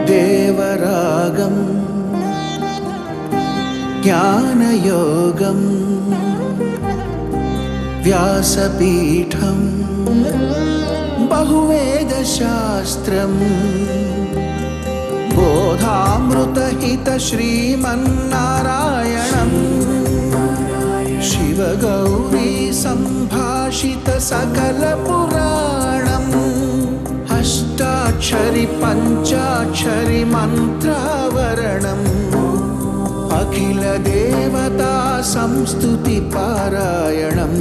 దేవరాగం జ్ఞానయోగం వ్యాసపీఠం బహువేదశాస్త్రం బోధామృతహిత శ్రీమన్నారాయణం శివగౌరీ సంభాషిత సకల పురాణం అష్టాక్షరి పంచాక్షరి మంత్రావరణం అఖిల దేవతా సంస్తుతి పారాయణం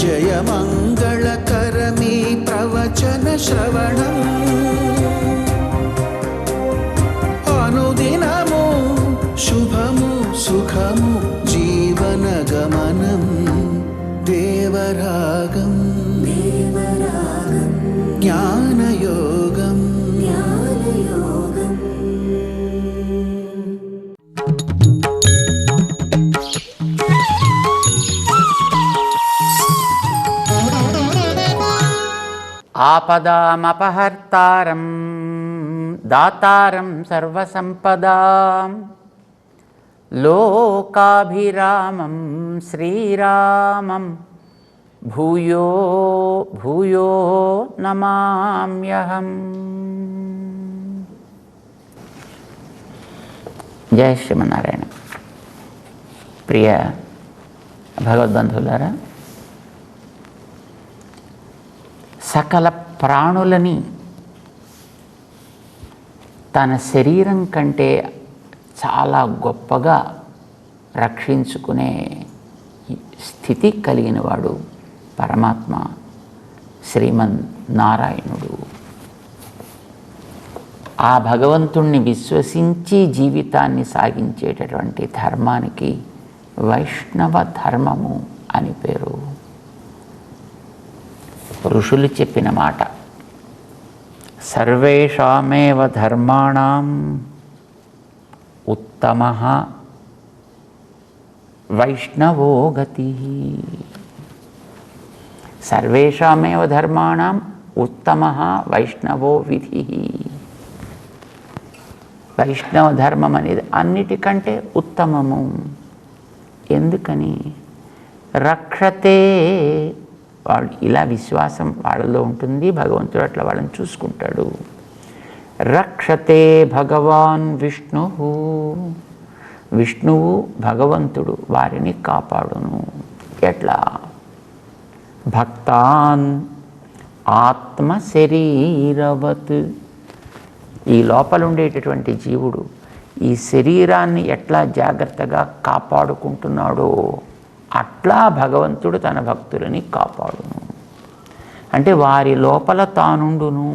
జయమంగళకరమీ ప్రవచన శ్రవణం అనుదినము శుభము సుఖము జీవనగమనం దేవరాగం జ్ఞానయోగం ఆపదామపహర్తారం దాతారం సర్వసంపదాం లోకాభిరామం శ్రీరామం భూయో భూయో నమామ్యహం. జయ శ్రీమన్నారాయణ. ప్రియ భగవద్బంధువులారా, సకల ప్రాణులని తన శరీరం కంటే చాలా గొప్పగా రక్షించుకునే స్థితి కలిగిన వాడు పరమాత్మ శ్రీమన్నారాయణుడు. ఆ భగవంతుణ్ణి విశ్వసించి జీవితాన్ని సాగించేటటువంటి ధర్మానికి వైష్ణవ ధర్మము అని పేరు. ఋషులు చెప్పిన మాట, సర్వేషామేవ ధర్మాణం ఉత్తమః వైష్ణవో గతిః. సర్వేషామేవ ధర్మాణం ఉత్తమః వైష్ణవో విధిః. వైష్ణవ ధర్మం అనేది అన్నిటికంటే ఉత్తమము. ఎందుకని? రక్షతే, వాళ్ళు ఇలా విశ్వాసం వాళ్ళలో ఉంటుంది, భగవంతుడు అట్లా వాళ్ళని చూసుకుంటాడు. రక్షతే భగవాన్ విష్ణువు, విష్ణువు భగవంతుడు వారిని కాపాడును. ఎట్లా? భక్తాన్ ఆత్మ శరీరవత్. ఈ లోపల ఉండేటటువంటి జీవుడు ఈ శరీరాన్ని ఎట్లా జాగ్రత్తగా కాపాడుకుంటున్నాడో అట్లా భగవంతుడు తన భక్తులని కాపాడును. అంటే వారి లోపల తానుండును.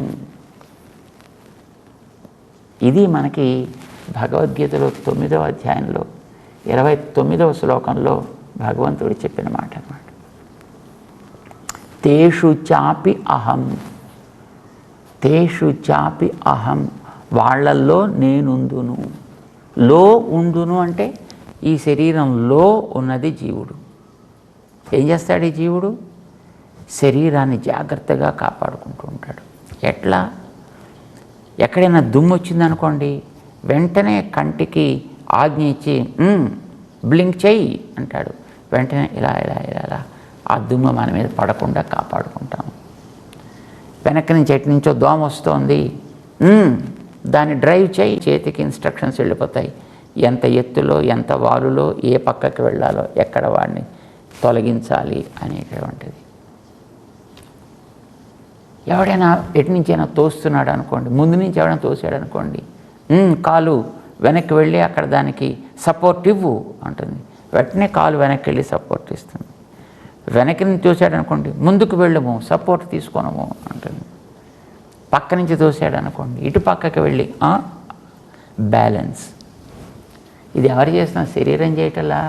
ఇది మనకి భగవద్గీతలో 9వ అధ్యాయంలో 29వ శ్లోకంలో భగవంతుడు చెప్పిన మాట అన్నమాట. తేషు చాపి అహం, తేషు చాపి అహం, వాళ్ళల్లో నేనుందును. లో ఉండును అంటే ఈ శరీరంలో ఉన్నది జీవుడు. ఏం చేస్తాడు ఈ జీవుడు? శరీరాన్ని జాగ్రత్తగా కాపాడుకుంటూ ఉంటాడు. ఎట్లా? ఎక్కడైనా దుమ్ము వచ్చిందనుకోండి, వెంటనే కంటికి ఆజ్ఞ ఇచ్చి బ్లింక్ చెయ్యి అంటాడు. వెంటనే ఇలా ఇలా ఇలా ఇలా ఆ దుమ్ము మన మీద పడకుండా కాపాడుకుంటాం. వెనక నుంచి ఎటు నుంచో దోమ వస్తోంది, దాన్ని డ్రైవ్ చేయి, చేతికి ఇన్స్ట్రక్షన్స్ వెళ్ళిపోతాయి. ఎంత ఎత్తులో, ఎంత వాలులో, ఏ పక్కకి వెళ్ళాలో, ఎక్కడ వాడిని తొలగించాలి అనేటటువంటిది. ఎవడైనా ఎటు నుంచైనా తోస్తున్నాడు అనుకోండి, ముందు నుంచి ఎవడైనా తోసాడు అనుకోండి, కాలు వెనక్కి వెళ్ళి అక్కడ దానికి సపోర్ట్ ఇవ్వు అంటుంది. వెంటనే కాలు వెనక్కి వెళ్ళి సపోర్ట్ ఇస్తుంది. వెనక్కి నుంచి తోసాడు అనుకోండి, ముందుకు వెళ్ళము, సపోర్ట్ తీసుకోనము అంటుంది. పక్క నుంచి తోసాడు అనుకోండి, ఇటు పక్కకి వెళ్ళి బ్యాలెన్స్. ఇది ఎవరు చేసిన? శరీరం చేయటలా,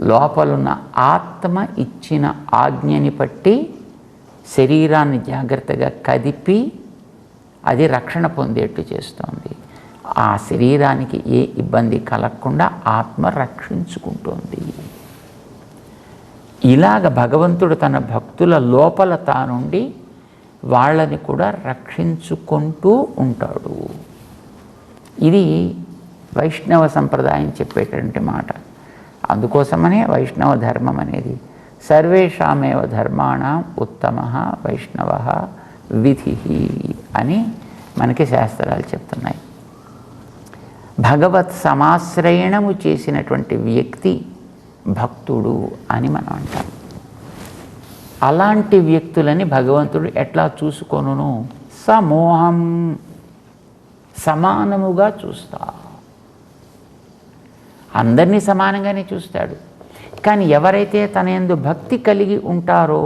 లోపలున్న ఆత్మ ఇచ్చిన ఆజ్ఞని బట్టి శరీరాన్ని జాగ్రత్తగా కదిపి అది రక్షణ పొందేట్టు చేస్తోంది. ఆ శరీరానికి ఏ ఇబ్బంది కలగకుండా ఆత్మ రక్షించుకుంటోంది. ఇలాగ భగవంతుడు తన భక్తుల లోపల తానుండి వాళ్ళని కూడా రక్షించుకుంటూ ఉంటాడు. ఇది వైష్ణవ సంప్రదాయం చెప్పేటటువంటి మాట. అందుకోసమనే వైష్ణవ ధర్మం అనేది సర్వేషామేవ ధర్మాణం ఉత్తమః వైష్ణవః విధిః అని మనకి శాస్త్రాలు చెప్తున్నాయి. భగవత్ సమాశ్రయణము చేసినటువంటి వ్యక్తి భక్తుడు అని మనం అంటాం. అలాంటి వ్యక్తులని భగవంతుడు ఎట్లా చూసుకొనును? సమోహం, సమానముగా చూస్తా. అందరినీ సమానంగానే చూస్తాడు. కానీ ఎవరైతే తన యందు భక్తి కలిగి ఉంటారో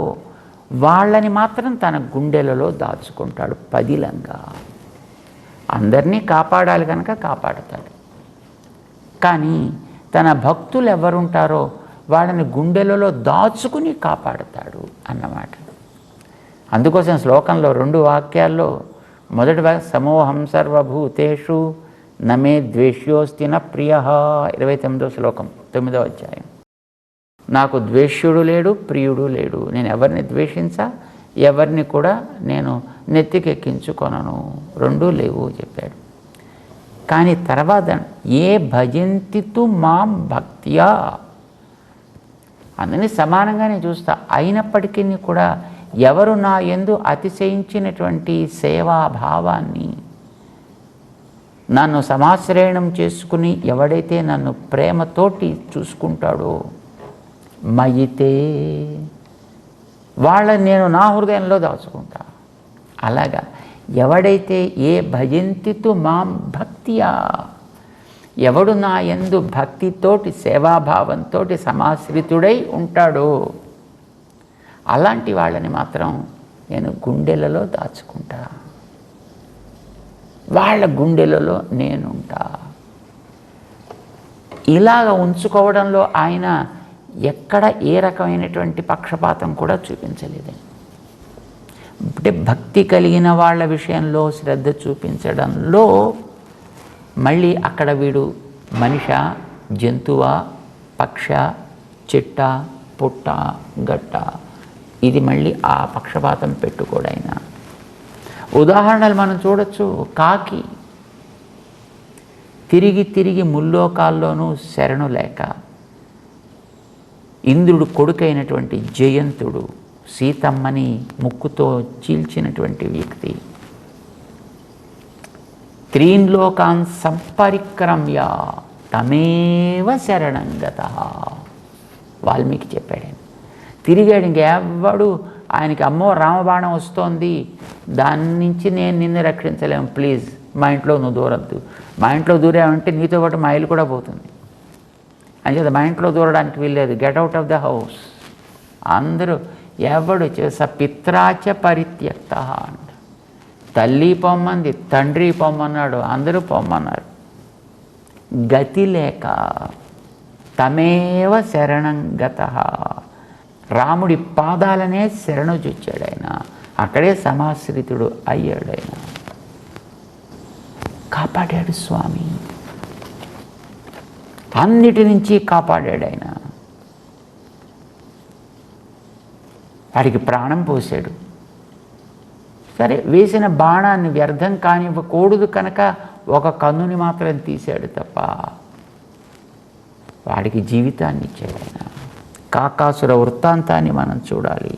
వాళ్ళని మాత్రం తన గుండెలలో దాచుకుంటాడు పదిలంగా. అందరినీ కాపాడాలి కనుక కాపాడుతాడు. కానీ తన భక్తులు ఎవరుంటారో వాళ్ళని గుండెలలో దాచుకుని కాపాడుతాడు అన్నమాట. అందుకోసం శ్లోకంలో 2 వాక్యాల్లో మొదటి సమోహం సర్వభూతేషు నమే ద్వేష్యోస్తి న ప్రియః 29వ శ్లోకం 9వ అధ్యాయం. నాకు ద్వేష్యుడు లేడు, ప్రియుడు లేడు. నేను ఎవరిని ద్వేషించా, ఎవరిని కూడా నేను నెత్తికెక్కించుకొనను. 2 లేవు చెప్పాడు. కానీ తర్వాత ఏ భజంతితు మాం భక్త్యా, అందరినీ సమానంగానే చూస్తా. అయినప్పటికీ కూడా ఎవరు నా యందు అతిశయించినటువంటి సేవాభావాన్ని, నన్ను సమాశ్రయణం చేసుకుని ఎవడైతే నన్ను ప్రేమతోటి చూసుకుంటాడో మయితే, వాళ్ళని నేను నా హృదయంలో దాచుకుంటా. అలాగా ఎవడైతే ఏ భజంతితు మాం భక్త్యా, ఎవడు నా యందు భక్తితోటి సేవాభావంతో సమాశ్రితుడై ఉంటాడో అలాంటి వాళ్ళని మాత్రం నేను గుండెలలో దాచుకుంటా. వాళ్ళ గుండెలలో నేనుంటా. ఇలాగ ఉంచుకోవడంలో ఆయన ఎక్కడ ఏ రకమైనటువంటి పక్షపాతం కూడా చూపించలేదండి. అంటే భక్తి కలిగిన వాళ్ళ విషయంలో శ్రద్ధ చూపించడంలో మళ్ళీ అక్కడ వీడు మనిష, జంతువ, పక్ష, చిట్ట, పుట్ట, గట్ట, ఇది మళ్ళీ ఆ పక్షపాతం పెట్టుకోడైనా. ఉదాహరణలు మనం చూడొచ్చు. కాకి తిరిగి తిరిగి ముల్లోకాల్లోనూ శరణు లేక ఇంద్రుడు కొడుకైనటువంటి జయంతుడు సీతమ్మని ముక్కుతో చీల్చినటువంటి వ్యక్తి, త్రీన్లోకాన్ సంపరిక్రమ్య తమేవ శరణం గతః వాల్మీకి చెప్పాడు. తిరిగాడు. ఇంకెవ్వడు ఆయనకి అమ్మో రామబాణం వస్తోంది, దాని నుంచి నేను నిన్ను రక్షించలేము, ప్లీజ్ మా ఇంట్లో నువ్వు దూరద్దు. మా ఇంట్లో దూరావంటే నీతో పాటు మా ఇల్లు కూడా పోతుంది. అంచేత మా ఇంట్లో దూరడానికి వీల్లేదు, get out of the house. అందరూ ఎవడు చేస పిత్రాచ పరిత్యక్త అంట. తల్లి పొమ్మంది, తండ్రి పొమ్మన్నాడు, అందరూ పొమ్మన్నారు. గతి లేక తమేవ శరణం గతః, రాముడి పాదాలనే శరణు చొచ్చాడు ఆయన. అక్కడే సమాశ్రితుడు అయ్యాడు ఆయన. కాపాడాడు స్వామి, అన్నిటి నుంచి కాపాడాడు ఆయన. వాడికి ప్రాణం పోసాడు. సరే, వేసిన బాణాన్ని వ్యర్థం కానివ్వకూడదు కనుక ఒక కన్నుని మాత్రం తీశాడు తప్ప వాడికి జీవితాన్ని ఇచ్చాడు ఆయన. కాకాసుర వృత్తాంతాన్ని మనం చూడాలి.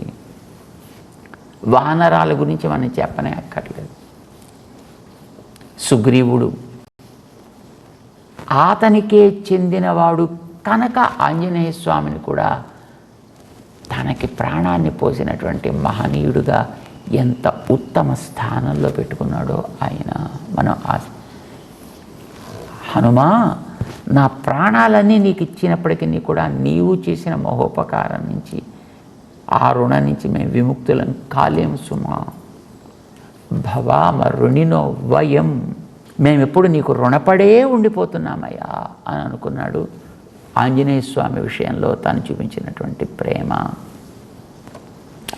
వానరాల గురించి మనం చెప్పనే అక్కర్లేదు. సుగ్రీవుడు అతనికే చెందినవాడు కనుక ఆంజనేయ స్వామిని కూడా తనకి ప్రాణాన్ని పోసినటువంటి మహనీయుడుగా ఎంత ఉత్తమ స్థానంలో పెట్టుకున్నాడో ఆయన. మనం హనుమా, నా ప్రాణాలన్నీ నీకు ఇచ్చినప్పటికీ కూడా నీవు చేసిన మహోపకారం నుంచి, ఆ రుణ నుంచి మేము విముక్తులం కాలేం సుమా. భవామ రుణినో వయం, మేమెప్పుడు నీకు రుణపడే ఉండిపోతున్నామయ్యా అని అనుకున్నాడు. ఆంజనేయ స్వామి విషయంలో తను చూపించినటువంటి ప్రేమ,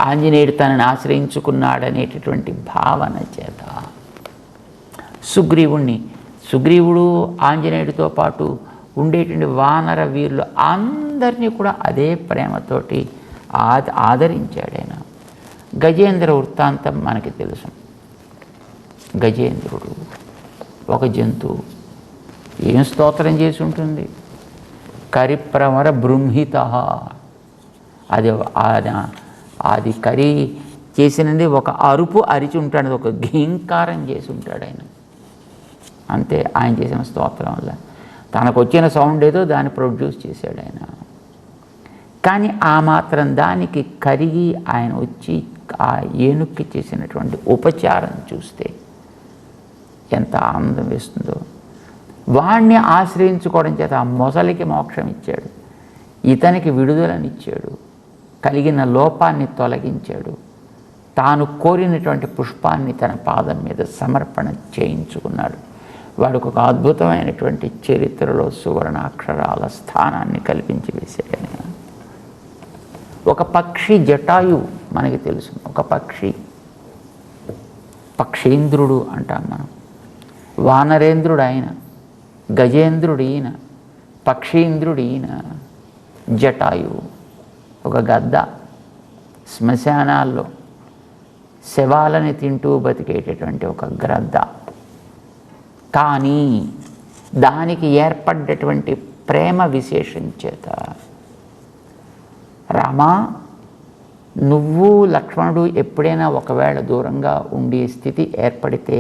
ఆంజనేయుడు తనని ఆశ్రయించుకున్నాడనేటటువంటి భావన చేత సుగ్రీవుడు ఆంజనేయుడితో పాటు ఉండేటువంటి వానర వీరులు అందరినీ కూడా అదే ప్రేమతోటి ఆదరించాడు ఆయన. గజేంద్ర వృత్తాంతం మనకి తెలుసు. గజేంద్రుడు ఒక జంతువు, ఏం స్తోత్రం చేసి ఉంటుంది? కరిప్రవర బృంహిత. అది కరి చేసినది ఒక అరుపు అరిచి ఉంటాడు, ఒక ఘీంకారం చేసి ఉంటాడు ఆయన. అంతే, ఆయన చేసిన స్తోత్రం వల్ల తనకు వచ్చిన సౌండ్ ఏదో దాన్ని ప్రొడ్యూస్ చేశాడు ఆయన. కానీ ఆ మాత్రం దానికి కరిగి ఆయన వచ్చి ఆ ఏనుక్కి చేసినటువంటి ఉపచారం చూస్తే ఎంత ఆనందం వేస్తుందో. వాణ్ణి ఆశ్రయించుకోవడం చేత ఆ మొసలికి మోక్షం ఇచ్చాడు, ఇతనికి విడుదలనిచ్చాడు, కలిగిన లోపాన్ని తొలగించాడు, తాను కోరినటువంటి పుష్పాన్ని తన పాదం మీద సమర్పణ చేయించుకున్నాడు. వాడికి ఒక అద్భుతమైనటువంటి చరిత్రలో సువర్ణాక్షరాల స్థానాన్ని కల్పించి వేశాడు. ఒక పక్షి జటాయు మనకి తెలుసు. ఒక పక్షేంద్రుడు అంటాం మనం. వానరేంద్రుడు ఆయన, గజేంద్రుడు ఈయన, పక్షీంద్రుడు ఈయన. జటాయు ఒక గద్ద, శ్మశానాల్లో శవాలని తింటూ బతికేటటువంటి ఒక గ్రద్ద. కానీ దానికి ఏర్పడ్డటువంటి ప్రేమ విశేషం చేత, రామా నువ్వు లక్ష్మణుడు ఎప్పుడైనా ఒకవేళ దూరంగా ఉండే స్థితి ఏర్పడితే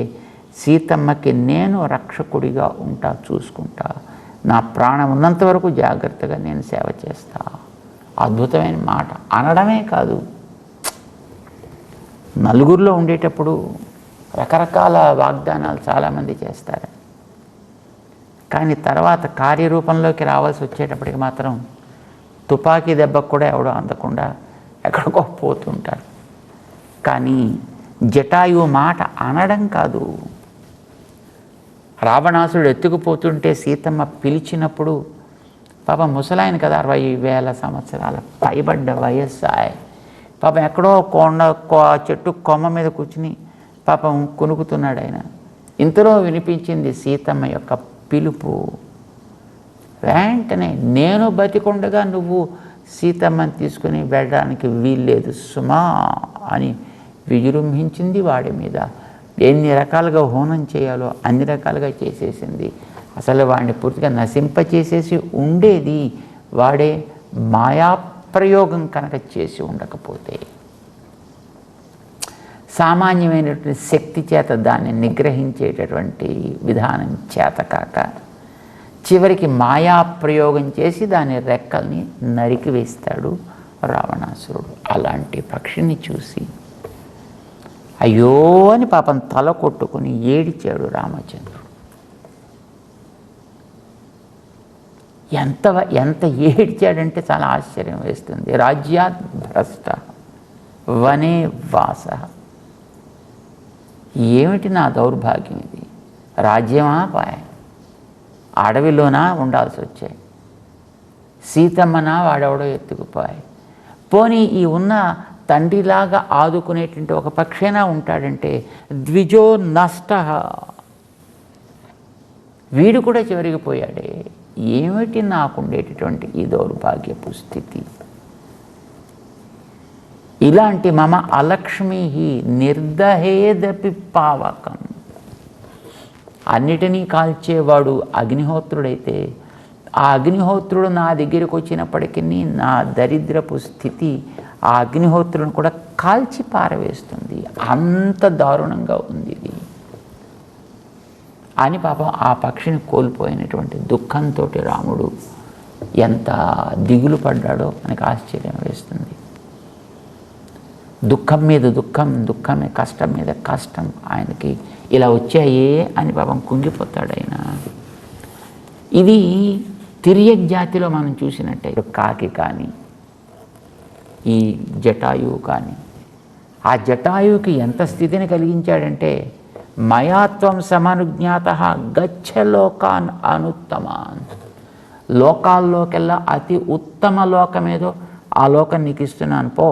సీతమ్మకి నేను రక్షకుడిగా ఉంటా, చూసుకుంటా, నా ప్రాణం ఉన్నంత వరకు జాగ్రత్తగా నేను సేవ చేస్తా. అద్భుతమైన మాట అనడమే కాదు, నలుగురిలో ఉండేటప్పుడు రకరకాల వాగ్దానాలు చాలామంది చేస్తారు. కానీ తర్వాత కార్యరూపంలోకి రావాల్సి వచ్చేటప్పటికి మాత్రం తుపాకీ దెబ్బకు కూడా ఎవడో అందకుండా ఎక్కడికో పోతుంటారు. కానీ జటాయు మాట అనడం కాదు. రావణాసుడు ఎత్తుకుపోతుంటే సీతమ్మ పిలిచినప్పుడు, పాపం ముసలాయన కదా, 60,000 సంవత్సరాల పైబడ్డ వయస్సు. పాపం ఎక్కడో చెట్టు కొమ్మ మీద కూర్చుని పాపం కొనుక్కుతున్నాడు ఆయన. ఇంతలో వినిపించింది సీతమ్మ యొక్క పిలుపు. వెంటనే, నేను బతికొండగా నువ్వు సీతమ్మని తీసుకుని వెళ్ళడానికి వీల్లేదు సుమా అని విజృంభించింది వాడి మీద. ఎన్ని రకాలుగా హోనం చేయాలో అన్ని రకాలుగా చేసేసింది. అసలు వాడిని పూర్తిగా నశింపచేసేసి ఉండేది వాడే మాయాప్రయోగం కనుక చేసి ఉండకపోతే. సామాన్యమైనటువంటి శక్తి చేత దాన్ని నిగ్రహించేటటువంటి విధానం చేతకాక చివరికి మాయాప్రయోగం చేసి దాని రెక్కల్ని నరికి వేస్తాడు రావణాసురుడు. అలాంటి పక్షిని చూసి అయ్యో అని పాపం తల కొట్టుకుని ఏడిచాడు రామచంద్రుడు. ఎంత ఏడ్చాడంటే చాలా ఆశ్చర్యం వేస్తుంది. రాజ్యాత్ భ్రష్ట వనే వాస. ఏమిటి నా దౌర్భాగ్యం ఇది? రాజ్యమా పాయ, అడవిలోనా ఉండాల్సి వచ్చాయి, సీతమ్మనా వాడెవడో ఎత్తుకుపోయాయి. పోనీ ఈ ఉన్న తండ్రిలాగా ఆదుకునేటువంటి ఒక పక్షైనా ఉంటాడంటే ద్విజో నష్ట, వీడు కూడా చివరికి పోయాడే. ఏమిటి నాకుండేటటువంటి ఈ దౌర్భాగ్యపు స్థితి? ఇలాంటి మమ అలక్ష్మి నిర్దహేదపి పావకం. అన్నిటినీ కాల్చేవాడు అగ్నిహోత్రుడైతే ఆ అగ్నిహోత్రుడు నా దగ్గరికి వచ్చినప్పటికీ నా దరిద్రపు స్థితి ఆ అగ్నిహోత్రులను కూడా కాల్చి పారవేస్తుంది. అంత దారుణంగా ఉంది ఇది అని పాపం ఆ పక్షిని కోల్పోయినటువంటి దుఃఖంతో రాముడు ఎంత దిగులు పడ్డాడో మనకు ఆశ్చర్యం వేస్తుంది. దుఃఖం మీద దుఃఖం, దుఃఖమే కష్టం మీద కష్టం ఆయనకి ఇలా వచ్చాయే అని పాపం కుంగిపోతాడు ఆయన. ఇది తిర్యక్ జాతిలో మనం చూసినట్టే కాకి కానీ ఈ జటాయువు కానీ, ఆ జటాయువుకి ఎంత స్థితిని కలిగించాడంటే మయాత్వం సమనుజ్ఞాత గచ్చ లోకాన్ అనుత్తమాన్. లోకాల్లోకెల్లా అతి ఉత్తమ లోకమేదో ఆ లోకం నీకు ఇస్తున్నాను పో.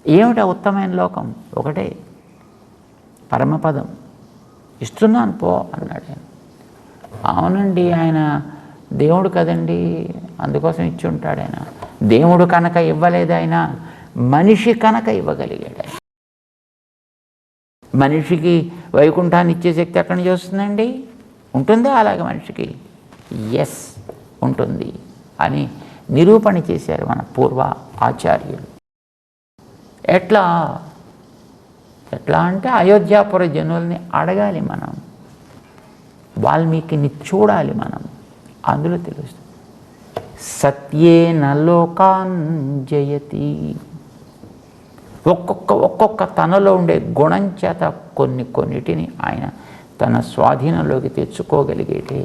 ఏమిటా ఉత్తమైన లోకం? ఒకటే, పరమపదం ఇస్తున్నాను పో అన్నాడు ఆయన. అవునండి, ఆయన దేవుడు కదండి, అందుకోసం ఇచ్చి ఉంటాడు ఆయన. దేవుడు కనుక ఇవ్వలేదు ఆయన, మనిషి కనుక ఇవ్వగలిగాడు. మనిషికి వైకుంఠాన్ని ఇచ్చే శక్తి ఎక్కడి నుంచి వస్తుందండి? ఉంటుందా అలాగే మనిషికి? ఎస్, ఉంటుంది అని నిరూపణ చేశారు మన పూర్వ ఆచార్యులు. ఎట్లా అంటే అయోధ్యాపుర జనుల్ని అడగాలి మనం, వాల్మీకిని చూడాలి మనం, అందులో తెలుస్తుంది. సత్యేన లోకాన్ జయతి. ఒక్కొక్క తనలో ఉండే గుణం చేత కొన్నిటిని ఆయన తన స్వాధీనంలోకి తెచ్చుకోగలిగేటే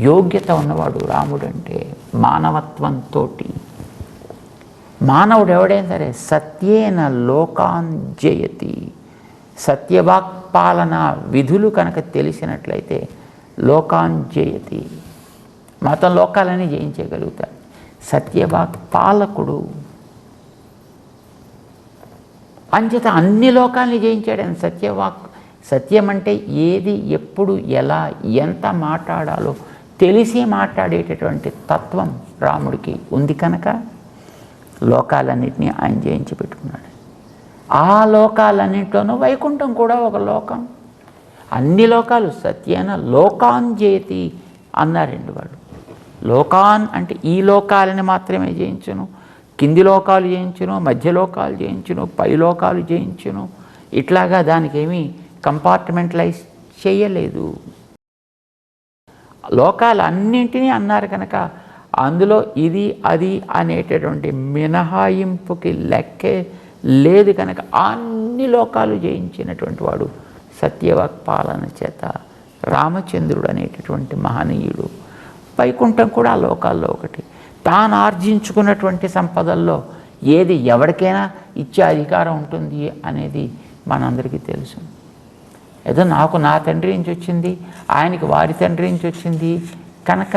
యోగ్యత ఉన్నవాడు రాముడు. అంటే మానవత్వంతో మానవుడు ఎవడైనా సరే సత్యేన లోకాన్ జయతి, సత్యవాక్పాలన విధులు కనుక తెలిసినట్లయితే లోకాన్ జయతి, మొత్తం లోకాలని జయించగలుగుతాడు. సత్యవాక్పాలకుడు అంచేత అన్ని లోకాలని జయించాడు ఆయన సత్యవాక్. సత్యం అంటే ఏది, ఎప్పుడు, ఎలా, ఎంత మాట్లాడాలో తెలిసి మాట్లాడేటటువంటి తత్వం రాముడికి ఉంది కనుక లోకాలన్నింటినీ ఆయన జయించి పెట్టుకున్నాడు. ఆ లోకాలన్నింటిలోనూ వైకుంఠం కూడా ఒక లోకం. అన్ని లోకాలు సత్యేన లోకాన్ జయతి అన్నారండి వాళ్ళు. లోకాన్ అంటే ఈ లోకాలని మాత్రమే జయించును, కింది లోకాలు జయించును, మధ్య లోకాలు జయించును, పై లోకాలు జయించును, ఇట్లాగా దానికి ఏమీ కంపార్ట్మెంటలైజ్ చేయలేదు. లోకాలన్నింటినీ అన్నారు కనుక అందులో ఇది అది అనేటటువంటి మినహాయింపుకి లెక్కే లేదు కనుక అన్ని లోకాలు జయించినటువంటి వాడు సత్యవాక్పాలన చేత రామచంద్రుడు అనేటటువంటి మహనీయుడు. వైకుంఠం కూడా ఆ లోకాల్లో ఒకటి. తాను ఆర్జించుకున్నటువంటి సంపదల్లో ఏది ఎవరికైనా ఇచ్చే అధికారం ఉంటుంది అనేది మనందరికీ తెలుసు. ఏదో నాకు నా తండ్రి నుంచి వచ్చింది, ఆయనకి వారి తండ్రి నుంచి వచ్చింది కనుక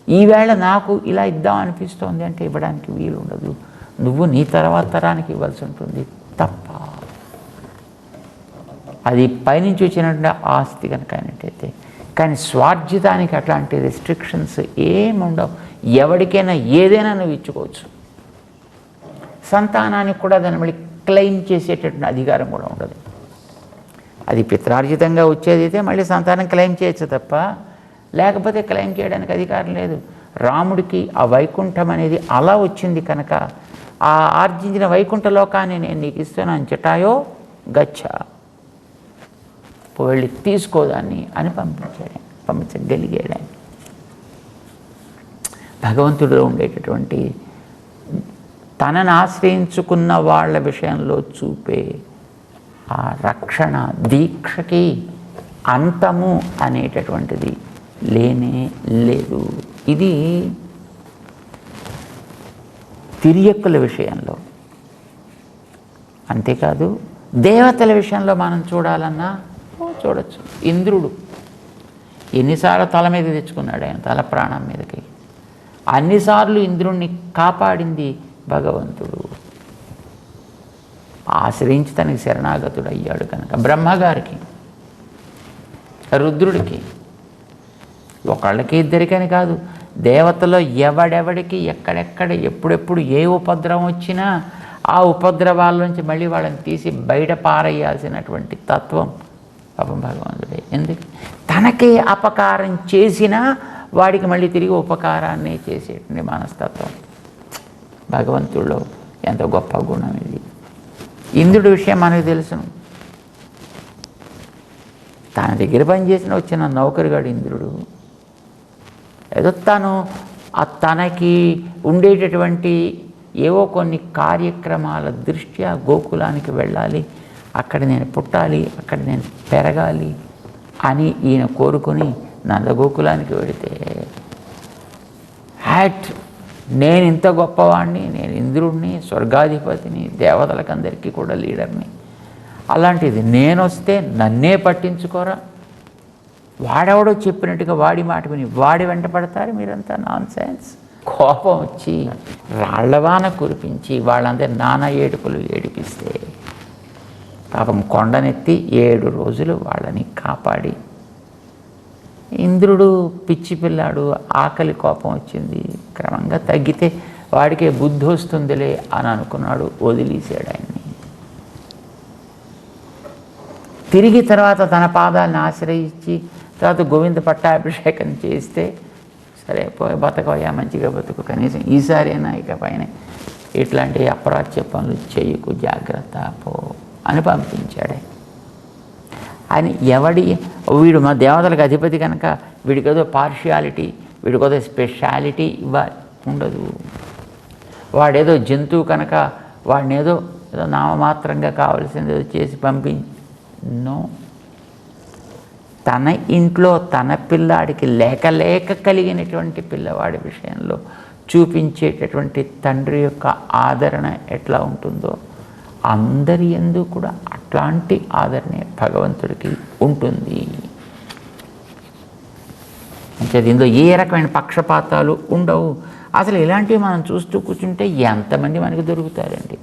ఈవేళ నాకు ఇలా ఇద్దాం అనిపిస్తోంది అంటే ఇవ్వడానికి వీలు ఉండదు. నువ్వు నీ తర్వాత తరానికి ఇవ్వాల్సి ఉంటుంది తప్ప. అది పైనుంచి వచ్చినటువంటి ఆస్తి కనుక అయినట్టయితే. కానీ స్వార్జితానికి అట్లాంటి రెస్ట్రిక్షన్స్ ఏముండవు. ఎవరికైనా ఏదైనా నువ్వు ఇచ్చుకోవచ్చు. సంతానానికి కూడా దాన్ని మళ్ళీ క్లెయిమ్ చేసేటటువంటి అధికారం కూడా ఉండదు. అది పిత్రార్జితంగా వచ్చేది అయితే మళ్ళీ సంతానం క్లెయిమ్ చేయొచ్చు తప్ప, లేకపోతే క్లెయిమ్ చేయడానికి అధికారం లేదు. రాముడికి ఆ వైకుంఠం అనేది అలా వచ్చింది కనుక ఆ ఆర్జించిన వైకుంఠ లోకాన్ని నేను నీకు ఇస్తున్నాను, జటాయో గచ్చ, వెళ్ళి తీసుకోదాన్ని అని పంపించగలిగాడు. భగవంతుడిలో ఉండేటటువంటి తనను ఆశ్రయించుకున్న వాళ్ళ విషయంలో చూపే ఆ రక్షణ దీక్షకి అంతము అనేటటువంటిది లేనే లేదు. ఇది తిరియక్కుల విషయంలో, అంతేకాదు దేవతల విషయంలో మనం చూడాలన్నా చూడొచ్చు. ఇంద్రుడు ఎన్నిసార్లు తల మీద తెచ్చుకున్నాడు ఆయన, తల ప్రాణం మీదకి. అన్నిసార్లు ఇంద్రుణ్ణి కాపాడింది భగవంతుడు. ఆశ్రయించి తనకి శరణాగతుడు అయ్యాడు కనుక బ్రహ్మగారికి, రుద్రుడికి, ఒకళ్ళకి ఇద్దరికని కాదు, దేవతలో ఎవడెవడికి ఎక్కడెక్కడ ఎప్పుడెప్పుడు ఏ ఉపద్రవం వచ్చినా ఆ ఉపద్రవాల నుంచి మళ్ళీ వాళ్ళని తీసి బయట పారేయాల్సినటువంటి తత్వం పాపం భగవంతుడే. ఎందుకు? తనకే అపకారం చేసినా వాడికి మళ్ళీ తిరిగి ఉపకారాన్ని చేసేటువంటి మనస్తత్వం భగవంతుడిలో ఎంత గొప్ప గుణం ఇది. ఇంద్రుడి విషయం మనకు తెలుసును. తన దగ్గర పనిచేసిన వచ్చిన నౌకరుగాడు ఇంద్రుడు. ఏదో తనకి ఉండేటటువంటి ఏవో కొన్ని కార్యక్రమాల దృష్ట్యా గోకులానికి వెళ్ళాలి, అక్కడ నేను పుట్టాలి, అక్కడ నేను పెరగాలి అని ఈయన కోరుకొని నందగోకులానికి వెళితే నేను ఇంత గొప్పవాడిని, నేను ఇంద్రుడిని, స్వర్గాధిపతిని, దేవతలకందరికీ కూడా లీడర్ని, అలాంటిది నేను వస్తే నన్నే పట్టించుకోరా, వాడెవడో చెప్పినట్టుగా వాడి మాట విని వాడి వెంట పడతారు మీరంతా, నాన్ సెన్స్. కోపం వచ్చి రాళ్లవాన కురిపించి వాళ్ళందరూ నానా ఏడుపులు ఏడిపిస్తే పాపం కొండనెత్తి 7 రోజులు వాళ్ళని కాపాడి, ఇంద్రుడు పిచ్చి పిల్లాడు, ఆకలి కోపం వచ్చింది, క్రమంగా తగ్గితే వాడికే బుద్ధి వస్తుందిలే అని అనుకున్నాడు, వదిలేశాడు ఆయన్ని. తిరిగి తర్వాత తన పాదాలను ఆశ్రయించి తర్వాత గోవింద పట్టాభిషేకం చేస్తే, సరే పోయి బతకవయ్యా, మంచిగా బతుకు, కనీసం ఈసారైనా ఇక పైన ఇట్లాంటి అప్రాచ్య పనులు చేయకు, జాగ్రత్త పో అని పంపించాడే. ఆయన వీడు మా దేవతలకు అధిపతి కనుక వీడికేదో పార్షియాలిటీ, వీడికేదో స్పెషాలిటీ ఉండదు. వాడేదో జంతువు కనుక వాడిని ఏదో నామమాత్రంగా కావాల్సింది ఏదో చేసి నో. తన ఇంట్లో తన పిల్లాడికి లేక కలిగినటువంటి పిల్లవాడి విషయంలో చూపించేటటువంటి తండ్రి యొక్క ఆదరణ ఎట్లా ఉంటుందో అందరి యందు కూడా అట్లాంటి ఆదరణే భగవంతుడికి ఉంటుంది. అంటే దీనిలో ఏ రకమైన పక్షపాతాలు ఉండవు. అసలు ఇలాంటివి మనం చూస్తూ కూర్చుంటే ఎంతమంది మనకు దొరుకుతారండి.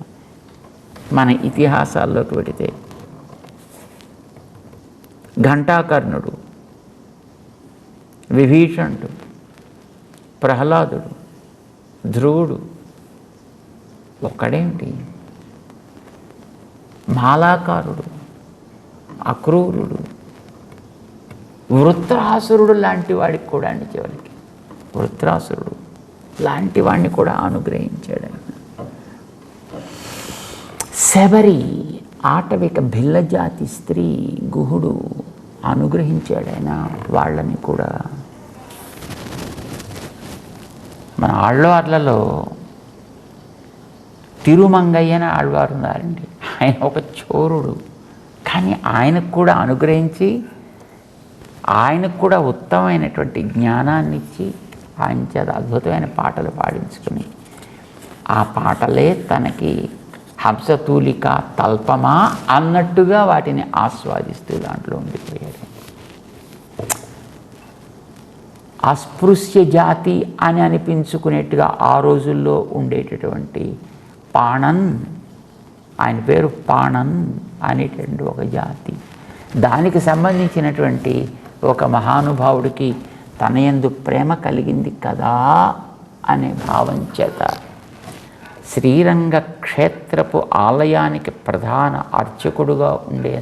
మన ఇతిహాసాల్లోకి పెడితే ఘంటాకర్ణుడు, విభీషణుడు, ప్రహ్లాదుడు, ధ్రువుడు, ఒక్కడేంటి, మాలాకారుడు, అక్రూరుడు, వృత్రాసురుడు లాంటి వాడికి కూడా అండి, చివరికి వృత్రాసురుడు లాంటి వాడిని కూడా అనుగ్రహించాడు. శబరి ఆటవిక భిల్లజాతి స్త్రీ గుహుడు అనుగ్రహించాడైనా వాళ్ళని కూడా. మన ఆళ్వార్లలో తిరుమంగయ్యన ఆళ్వారు ఉన్నారండి. ఆయన ఒక చోరుడు, కానీ ఆయనకు కూడా అనుగ్రహించి ఆయనకు కూడా ఉత్తమమైనటువంటి జ్ఞానాన్ని ఇచ్చి ఆయన చేత అద్భుతమైన పాటలు పాడించుకుని ఆ పాటలే తనకి హంసతూలిక తల్పమా అన్నట్టుగా వాటిని ఆస్వాదిస్తూ దాంట్లో ఉండిపోయాడు. అస్పృశ్య జాతి అని అనిపించుకునేట్టుగా ఆ రోజుల్లో ఉండేటటువంటి పాణన్, ఆయన పేరు పాణన్ అనేటువంటి ఒక జాతి, దానికి సంబంధించినటువంటి ఒక మహానుభావుడికి తన యందు ప్రేమ కలిగింది కదా అనే భావం చేత శ్రీరంగ క్షేత్రపు ఆలయానికి ప్రధాన అర్చకుడుగా ఉండే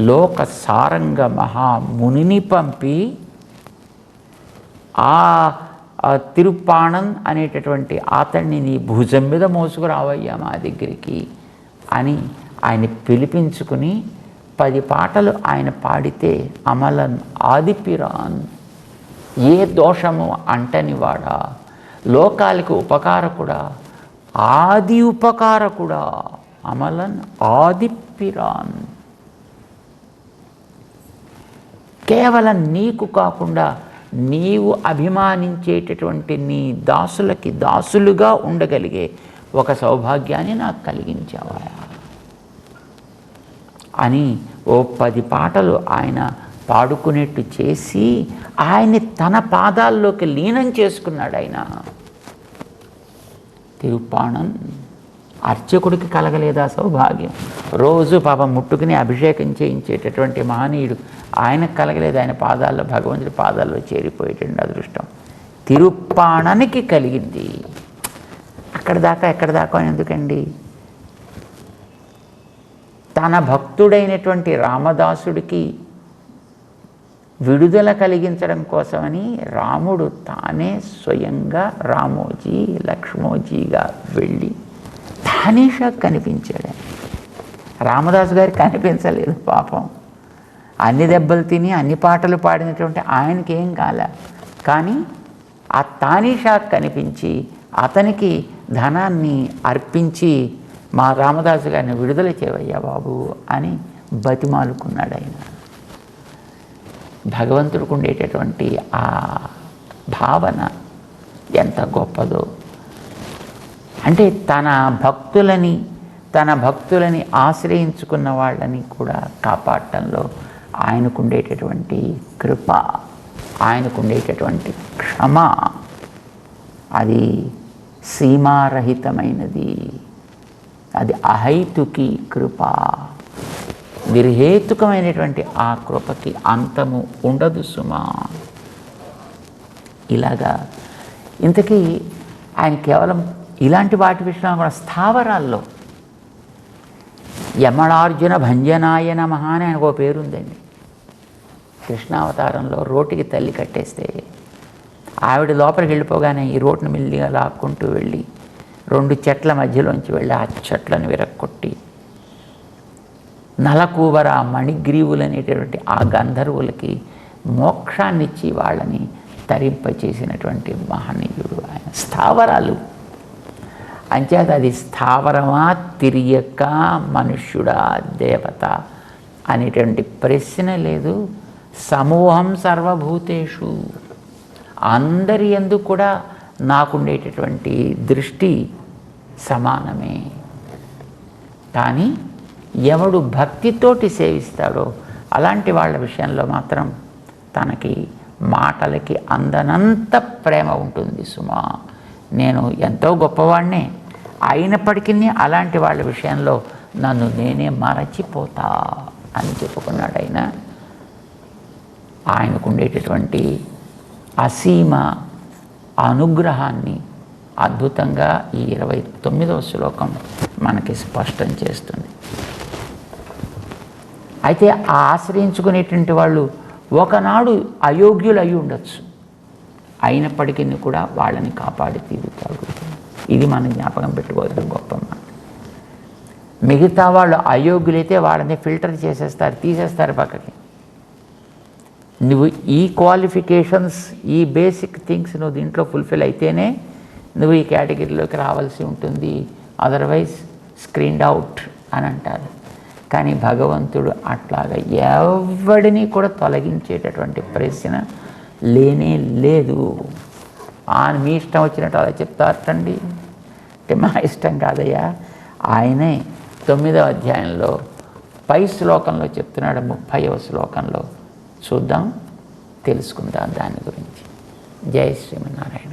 లోక సారంగ మహామునిని పంపి ఆ తిరుప్పాణన్ అనేటటువంటి అతన్ని నీ భుజం మీద మోసుకురావయ్యా మా దగ్గరికి అని ఆయన పిలిపించుకుని 10 పాటలు ఆయన పాడితే అమలన్ ఆదిపిరాన్, ఏ దోషము అంటనివాడా, లోకాలకు ఉపకారకుడా, ఆది ఉపకారకుడా, అమలన్ ఆదిపిరాన్, కేవలం నీకు కాకుండా నీవు అభిమానించేటటువంటి నీ దాసులకి దాసులుగా ఉండగలిగే ఒక సౌభాగ్యాన్ని నాకు కలిగించావా అని ఓ 10 పాటలు ఆయన పాడుకునేట్టు చేసి ఆయన్ని తన పాదాల్లోకి లీనం చేసుకున్నాడు. ఆయన తిరుప్పాణన్ అర్చకుడికి కలగలేదా సౌభాగ్యం? రోజు పాపం ముట్టుకుని అభిషేకం చేయించేటటువంటి మహనీయుడు, ఆయనకు కలగలేదు. ఆయన పాదాల్లో, భగవంతుడి పాదాల్లో చేరిపోయేటువంటి అదృష్టం తిరుప్పాణనికి కలిగింది. ఎక్కడి దాకా ఎందుకండి? తన భక్తుడైనటువంటి రామదాసుడికి విడుదల కలిగించడం కోసమని రాముడు తానే స్వయంగా రామోజీ లక్ష్మోజీగా వెళ్ళి తానీషా కనిపించాడు. రామదాసు గారికి కనిపించలేదు పాపం. అన్ని దెబ్బలు తిని అన్ని పాటలు పాడినటువంటి ఆయనకి ఏం కాలే, కానీ ఆ తానీషా కనిపించి అతనికి ధనాన్ని అర్పించి మా రామదాసు గారిని విడుదల చేయవయ్యా బాబు అని బతిమాలుకున్నాడు ఆయన. భగవంతుడికి ఉండేటటువంటి ఆ భావన ఎంత గొప్పదో. అంటే తన భక్తులని ఆశ్రయించుకున్న వాళ్ళని కూడా కాపాడటంలో ఆయనకు ఉండేటటువంటి కృప, ఆయనకు ఉండేటటువంటి క్షమ, అది సీమారహితమైనది. అది అహైతుకి కృప. నిర్హేతుకమైనటువంటి ఆ కృపకి అంతము ఉండదు సుమా. ఇలాగా ఇంతకీ ఆయన కేవలం ఇలాంటి వాటి విషయంలో కూడా స్థావరాల్లో యమళార్జున భంజనాయ నమః అని ఆయనకు ఒక పేరుందండి. కృష్ణావతారంలో రోటికి తల్లి కట్టేస్తే ఆవిడ లోపలికి వెళ్ళిపోగానే ఈ రోడ్డును మెల్లిగా లాక్కుంటూ వెళ్ళి 2 చెట్ల మధ్యలోంచి వెళ్ళి ఆ చెట్లను విరక్కొట్టి నలకూబర మణిగ్రీవులు అనేటటువంటి ఆ గంధర్వులకి మోక్షాన్నిచ్చి వాళ్ళని తరింపచేసినటువంటి మహనీయుడు ఆయన. స్థావరాలు అంచేత అది స్థావరమా తిరియక మనుష్యుడా దేవత అనేటువంటి ప్రశ్న లేదు. సమూహం సర్వభూతేషు, అందరి యందు కూడా నాకుండేటటువంటి దృష్టి సమానమే. కానీ ఎవడు భక్తితోటి సేవిస్తాడో అలాంటి వాళ్ళ విషయంలో మాత్రం తనకి మాటలకి అందనంత ప్రేమ ఉంటుంది సుమా. నేను ఎంతో గొప్పవాడినే అయినప్పటికీ అలాంటి వాళ్ళ విషయంలో నన్ను నేనే మరచిపోతా అని చెప్పుకున్నాడు ఆయన. ఆయనకు ఉండేటటువంటి అసీమ అనుగ్రహాన్ని అద్భుతంగా ఈ 29వ శ్లోకం మనకి స్పష్టం చేస్తుంది. అయితే ఆ ఆశ్రయించుకునేటువంటి వాళ్ళు ఒకనాడు అయోగ్యులు అయి ఉండొచ్చు, అయినప్పటికీ కూడా వాళ్ళని కాపాడి తీరుతాడు. ఇది మనం జ్ఞాపకం పెట్టుకోవాల్సిన గొప్ప మాట. మిగతా వాళ్ళు అయోగ్యులైతే వాళ్ళని ఫిల్టర్ చేసేస్తారు, తీసేస్తారు పక్కకి. నువ్వు ఈ క్వాలిఫికేషన్స్, ఈ బేసిక్ థింగ్స్ నువ్వు దీంట్లో ఫుల్ఫిల్ అయితేనే నువ్వు ఈ కేటగిరీలోకి రావాల్సి ఉంటుంది, అదర్వైజ్ స్క్రీన్డ్ అవుట్ అని అంటారు. కానీ భగవంతుడు అట్లాగా ఎవడిని కూడా తొలగించేటటువంటి ప్రశ్న లేనే లేదు. మీ ఇష్టం వచ్చినట్టు అలా చెప్తారటండి అంటే మా ఇష్టం కాదయ్యా. ఆయనే 9వ అధ్యాయంలో పై శ్లోకంలో చెప్తున్నాడు. 30వ శ్లోకంలో చూద్దాం, తెలుసుకుందాం దాని గురించి. జై శ్రీమన్నారాయణ.